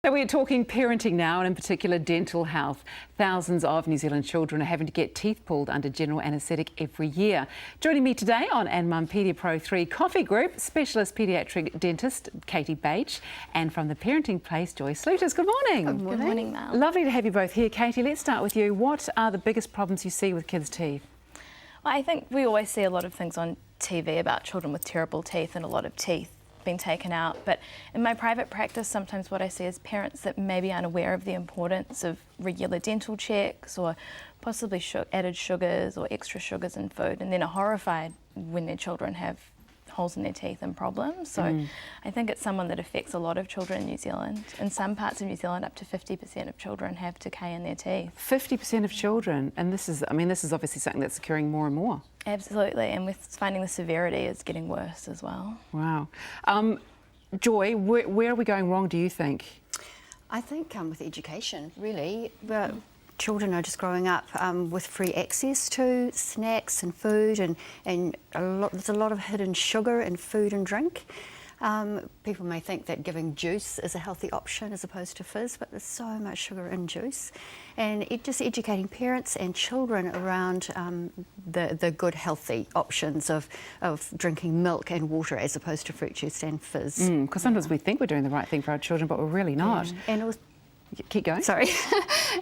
So we're talking parenting now, and in particular dental health. Thousands of New Zealand children are having to get teeth pulled under general anaesthetic every year. Joining me today on And Mum Paedia Pro 3 Coffee Group, specialist paediatric dentist Katie Bach, and from the parenting place, Joy Sluiters. Good morning. Good morning, Mel. Lovely to have you both here. Katie, let's start with you. What are the biggest problems you see with kids' teeth? Well, I think we always see a lot of things on TV about children with terrible teeth and a lot of teeth being taken out, but in my private practice sometimes what I see is parents that maybe aren't aware of the importance of regular dental checks or possibly added sugars or extra sugars in food, and then are horrified when their children have holes in their teeth and problems. So I think it's someone that affects a lot of children in New Zealand. In some parts of New Zealand up to 50% of children have decay in their teeth. 50% of children, and this is obviously something that's occurring more and more. Absolutely, and we're finding the severity is getting worse as well. Wow. Joy, where are we going wrong, do you think? I think with education, really. Children are just growing up with free access to snacks and food, and there's a lot of hidden sugar in food and drink. People may think that giving juice is a healthy option as opposed to fizz, but there's so much sugar in juice. And just educating parents and children around the good healthy options of drinking milk and water as opposed to fruit juice and fizz. Because sometimes we think we're doing the right thing for our children, but we're really not. Yeah. And also, keep going. Sorry.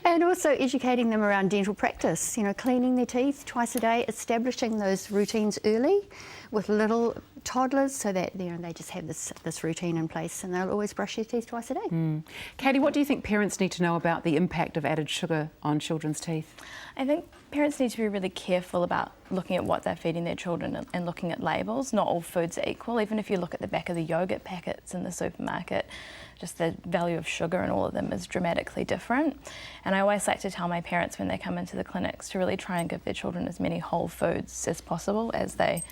And also educating them around dental practice, cleaning their teeth twice a day, establishing those routines early with little toddlers so that they just have this routine in place and they'll always brush their teeth twice a day. Katie, what do you think parents need to know about the impact of added sugar on children's teeth? I think parents need to be really careful about looking at what they're feeding their children and looking at labels. Not all foods are equal. Even if you look at the back of the yogurt packets in the supermarket, just the value of sugar in all of them is dramatically different. And I always like to tell my parents when they come into the clinics to really try and give their children as many whole foods as possible as they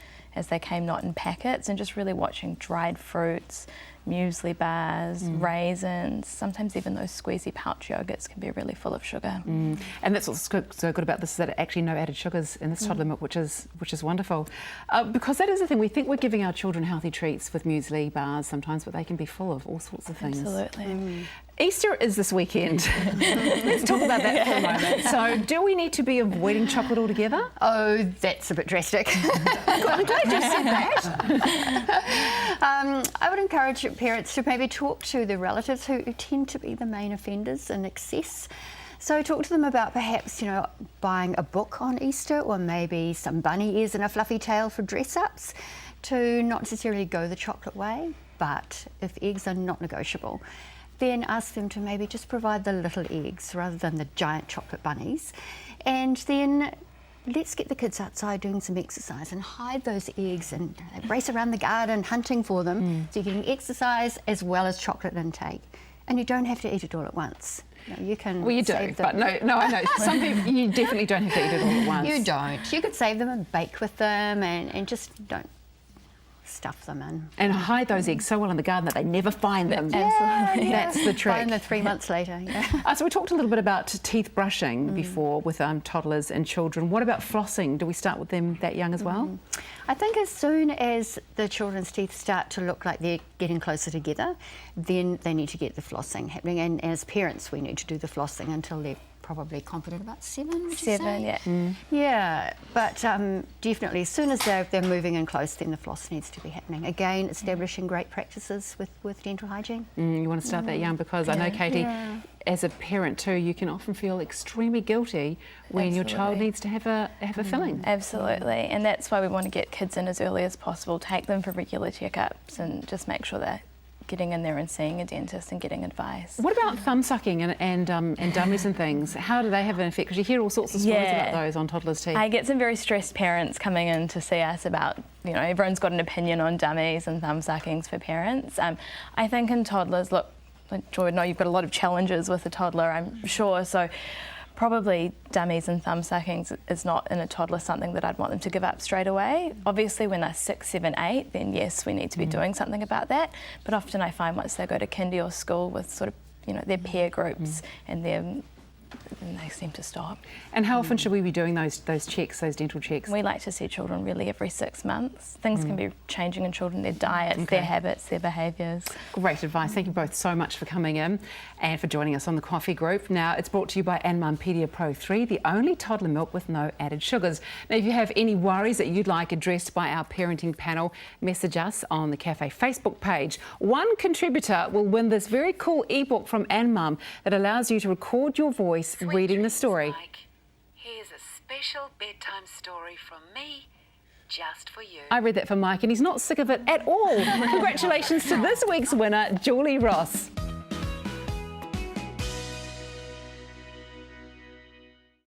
came, not in packets, and just really watching dried fruits, muesli bars, raisins, sometimes even those squeezy pouch yogurts can be really full of sugar. And that's what's so good about this, is that actually no added sugars in this toddler milk, which is wonderful. Because that is the thing, we think we're giving our children healthy treats with muesli bars sometimes, but they can be full of all sorts of things. Absolutely. Easter is this weekend. Let's talk about that for a moment. So, do we need to be avoiding chocolate altogether? Oh, that's a bit drastic. I'm glad you said that. I would encourage parents to maybe talk to the relatives who tend to be the main offenders in excess. So talk to them about perhaps, buying a book on Easter, or maybe some bunny ears and a fluffy tail for dress-ups, to not necessarily go the chocolate way, but if eggs are not negotiable, then ask them to maybe just provide the little eggs rather than the giant chocolate bunnies. And then let's get the kids outside doing some exercise and hide those eggs and race around the garden hunting for them. So you're getting exercise as well as chocolate intake. And you don't have to eat it all at once. You can. Well, you do, but no, I know. Some people, you definitely don't have to eat it all at once. You don't. You could save them and bake with them and just don't stuff them in. And hide those eggs so well in the garden that they never find them. Absolutely. That's the trick. Find them 3 months later. Yeah. So we talked a little bit about teeth brushing before with toddlers and children. What about flossing? Do we start with them that young as well? I think as soon as the children's teeth start to look like they're getting closer together, then they need to get the flossing happening. And as parents, we need to do the flossing until they're probably confident about 7, would you say? 7, yeah. Yeah, but definitely as soon as they're moving in close, then the floss needs to be happening. Again, establishing great practices with dental hygiene. You want to start that young, because I know, Katie, as a parent too, you can often feel extremely guilty when your child needs to have a filling. Absolutely, and that's why we want to get kids in as early as possible, take them for regular checkups and just make sure they're getting in there and seeing a dentist and getting advice. What about thumb sucking and dummies and things? How do they have an effect? Because you hear all sorts of stories about those on toddlers' teeth. I get some very stressed parents coming in to see us about, everyone's got an opinion on dummies and thumb suckings for parents. I think in toddlers, look, Joy, no, you've got a lot of challenges with a toddler, I'm sure, so probably dummies and thumb suckings is not in a toddler something that I'd want them to give up straight away. Obviously when they're 6, 7, 8, then yes, we need to be doing something about that. But often I find once they go to kindy or school with sort of, their peer groups and their then they seem to stop. And how often should we be doing those checks, those dental checks? We like to see children really every 6 months. Things can be changing in children, their diets, their habits, their behaviours. Great advice. Thank you both so much for coming in and for joining us on the coffee group. Now, it's brought to you by Anmum Paediatric Pro 3, the only toddler milk with no added sugars. Now, if you have any worries that you'd like addressed by our parenting panel, message us on the Cafe Facebook page. One contributor will win this very cool ebook from Anmum that allows you to record your voice reading the story. Mike, here's a special bedtime story from me, just for you. I read that for Mike and he's not sick of it at all. Congratulations to this week's winner, Julie Ross.